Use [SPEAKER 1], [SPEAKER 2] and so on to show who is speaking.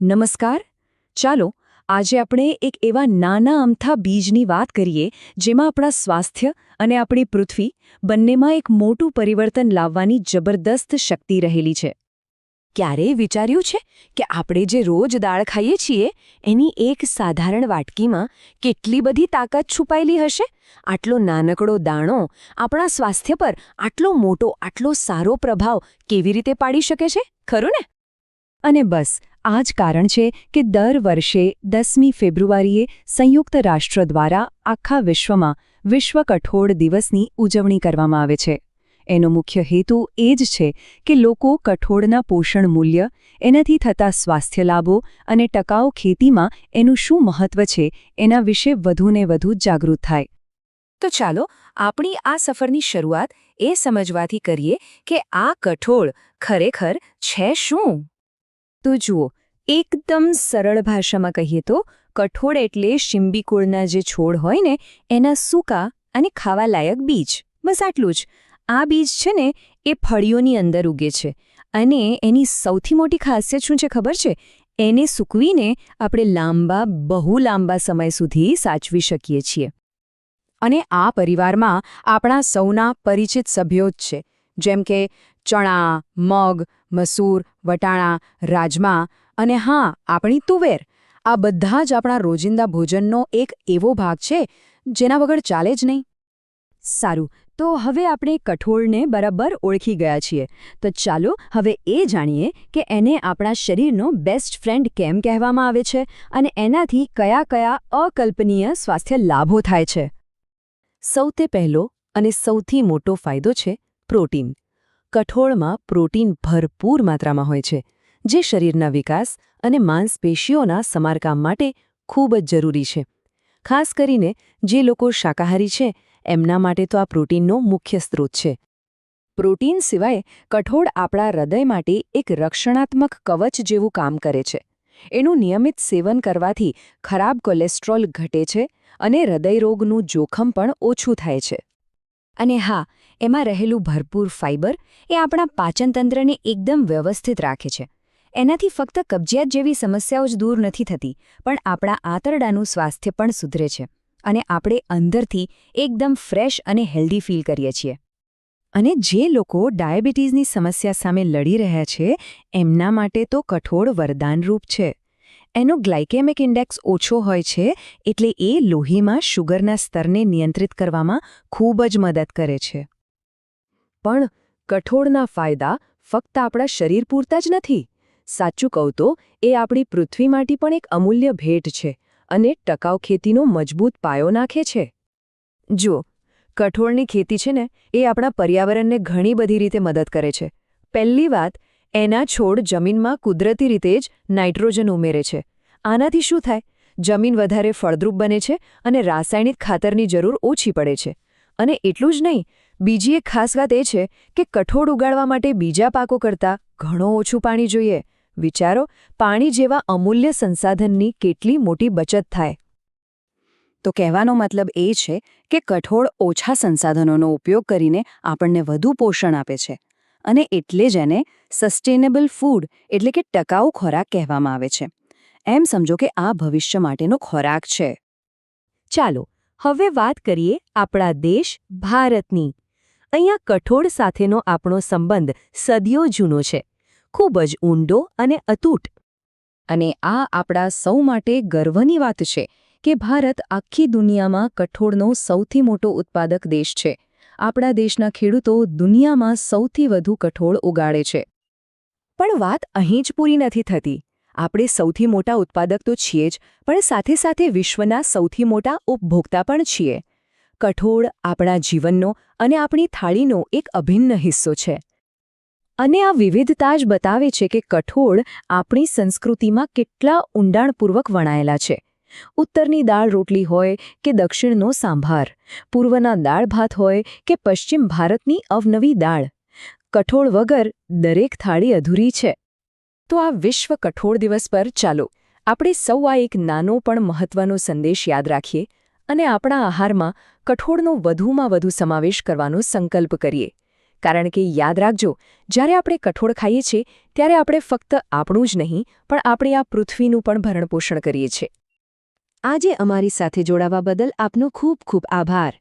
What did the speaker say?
[SPEAKER 1] નમસ્કાર. ચાલો આજે આપણે એક એવા નાના અમથા બીજની વાત કરીએ જેમાં આપણા સ્વાસ્થ્ય અને આપણી પૃથ્વી બંનેમાં એક મોટું પરિવર્તન લાવવાની જબરદસ્ત શક્તિ રહેલી છે. ક્યારેય વિચાર્યું છે કે આપણે જે રોજ દાળ ખાઈએ છીએ એની એક સાધારણ વાટકીમાં કેટલી બધી તાકાત છુપાયેલી હશે? આટલો નાનકડો દાણો આપણા સ્વાસ્થ્ય પર આટલો મોટો આટલો સારો પ્રભાવ કેવી રીતે પાડી શકે છે, ખરું ને? અને બસ આ જ કારણ છે કે દર વર્ષે 10મી ફેબ્રુઆરીએ સંયુક્ત રાષ્ટ્ર દ્વારા આખા વિશ્વમાં વિશ્વ કઠોળ દિવસની ઉજવણી કરવામાં આવે છે. એનો મુખ્ય હેતુ એ જ છે કે લોકો કઠોળના પોષણ મૂલ્ય, એનાથી થતા સ્વાસ્થ્ય લાભો અને ટકાઉ ખેતીમાં એનું શું મહત્વ છે એના વિશે વધુને વધુ જાગૃત થાય. તો ચાલો આપણી આ સફરની શરૂઆત એ સમજવાથી કરીએ કે આ કઠોળ ખરેખર છે શું? તો જુઓ, એકદમ સરળ ભાષામાં કહીએ તો કઠોળ એટલે શીંબી કુળના જે છોડ હોય ને એના સૂકા અને ખાવાલાયક બીજ. બસ આટલું જ. આ બીજ છે ને એ ફળીઓની અંદર ઉગે છે અને એની સૌથી મોટી ખાસિયત શું છે ખબર છે? એને સૂકવીને આપણે બહુ લાંબા સમય સુધી સાચવી શકીએ છીએ. અને આ પરિવારમાં આપણા સૌના પરિચિત સભ્યો જ છે, જેમ કે ચણા, મગ, મસૂર, વટાણા, રાજમા અને હા, આપણી તુવેર. આ બધા જ આપણા રોજિંદા ભોજનનો એક એવો ભાગ છે જેના વગર ચાલે જ નહીં. સારું, તો હવે આપણે કઠોળને બરાબર ઓળખી ગયા છીએ. તો ચાલો હવે એ જાણીએ કે એને આપણા શરીરનો બેસ્ટ ફ્રેન્ડ કેમ કહેવામાં આવે છે અને એનાથી કયા કયા અકલ્પનીય સ્વાસ્થ્ય લાભો થાય છે. સૌથી પહેલો અને સૌથી મોટો ફાયદો છે પ્રોટીન. કઠોળમાં પ્રોટીન ભરપૂર માત્રામાં હોય છે, જે શરીરના વિકાસ અને માંસપેશીઓના સમારકામ માટે ખૂબ જ જરૂરી છે. ખાસ કરીને જે લોકો શાકાહારી છે એમના માટે તો આ પ્રોટીનનો મુખ્ય સ્ત્રોત છે. પ્રોટીન સિવાય કઠોળ આપણા હૃદય માટે એક રક્ષણાત્મક કવચ જેવું કામ કરે છે. એનું નિયમિત સેવન કરવાથી ખરાબ કોલેસ્ટ્રોલ ઘટે છે અને હૃદયરોગનું જોખમ પણ ઓછું થાય છે. અને હા, એમાં રહેલું ભરપૂર ફાઇબર એ આપણા પાચનતંત્રને એકદમ વ્યવસ્થિત રાખે છે. એનાથી ફક્ત કબજિયાત જેવી સમસ્યાઓ જ દૂર નથી થતી, પણ આપણા આંતરડાનું સ્વાસ્થ્ય પણ સુધરે છે અને આપણે અંદરથી એકદમ ફ્રેશ અને હેલ્ધી ફીલ કરીએ છીએ. અને જે લોકો ડાયાબિટીસની સમસ્યા સામે લડી રહ્યા છે એમના માટે તો કઠોળ વરદાનરૂપ છે. એનો ગ્લાયકેમિક ઇન્ડેક્સ ઓછો હોય છે, એટલે એ લોહીમાં શુગરના સ્તરને નિયંત્રિત કરવામાં ખૂબ જ મદદ કરે છે. પણ કઠોળના ફાયદા ફક્ત આપણા શરીર પૂરતા જ નથી. સાચું કહું તો એ આપણી પૃથ્વી માટે પણ એક અમૂલ્ય ભેટ છે અને ટકાઉ ખેતીનો મજબૂત પાયો નાખે છે. જુઓ, કઠોળની ખેતી છે ને એ આપણા પર્યાવરણને ઘણી બધી રીતે મદદ કરે છે. પહેલી વાત, એના છોડ જમીનમાં કુદરતી રીતે જ નાઇટ્રોજન ઉમેરે છે. આનાથી શું થાય? જમીન વધારે ફળદ્રુપ બને છે અને રાસાયણિક ખાતરની જરૂર ઓછી પડે છે. અને એટલું જ નહીં, બીજી એક ખાસ વાત એ છે કે કઠોળ ઉગાડવા માટે બીજા પાકો કરતાં ઘણું ઓછું પાણી જોઈએ. વિચારો, પાણી જેવા અમૂલ્ય સંસાધનની કેટલી મોટી બચત થાય. તો કહેવાનો મતલબ એ છે કે કઠોળ ઓછા સંસાધનોનો ઉપયોગ કરીને આપણને વધુ પોષણ આપે છે. અને એટલે જ એને સસ્ટેનેબલ ફૂડ એટલે કે ટકાઉ ખોરાક કહેવામાં આવે છે. એમ સમજો કે આ ભવિષ્ય માટેનો ખોરાક છે. ચાલો હવે વાત કરીએ આપણા દેશ ભારતની. અહીંયા કઠોળ સાથેનો આપણો સંબંધ સદીઓ જૂનો છે, ખૂબ જ ઊંડો અને અતૂટ. અને આ આપણા સૌ માટે ગર્વની વાત છે કે ભારત આખી દુનિયામાં કઠોળનો સૌથી મોટો ઉત્પાદક દેશ છે. આપણા દેશના ખેડૂતો દુનિયામાં સૌથી વધુ કઠોળ ઉગાડે છે. પણ વાત અહીં જ પૂરી નથી થતી. આપણે સૌથી મોટા ઉત્પાદક તો છીએ જ, પણ સાથે સાથે વિશ્વના સૌથી મોટા ઉપભોક્તા પણ છીએ. કઠોળ આપણા જીવનનો અને આપણી થાળીનો એક અભિન્ન હિસ્સો છે. અને આ વિવિધતા જ બતાવે છે કે કઠોળ આપણી સંસ્કૃતિમાં કેટલા ઊંડાણપૂર્વક વણાયેલા છે. ઉત્તરની દાળ રોટલી હોય કે દક્ષિણનો સાંભાર, પૂર્વના દાળ ભાત હોય કે પશ્ચિમ ભારતની અવનવી દાળ, કઠોળ વગર દરેક થાળી અધૂરી છે. તો આ વિશ્વ કઠોળ દિવસ પર ચાલો આપણે સૌ આ એક નાનો પણ મહત્વનો સંદેશ યાદ રાખીએ અને આપણા આહારમાં કઠોળનો વધુમાં વધુ સમાવેશ કરવાનો સંકલ્પ કરીએ. કારણ કે યાદ રાખજો, જ્યારે આપણે કઠોળ ખાઈએ છીએ ત્યારે આપણે ફક્ત આપણું જ નહીં પણ આપણી આ પૃથ્વીનું પણ ભરણપોષણ કરીએ છીએ. આજે અમારી સાથે જોડાવા બદલ આપનો ખૂબ ખૂબ આભાર.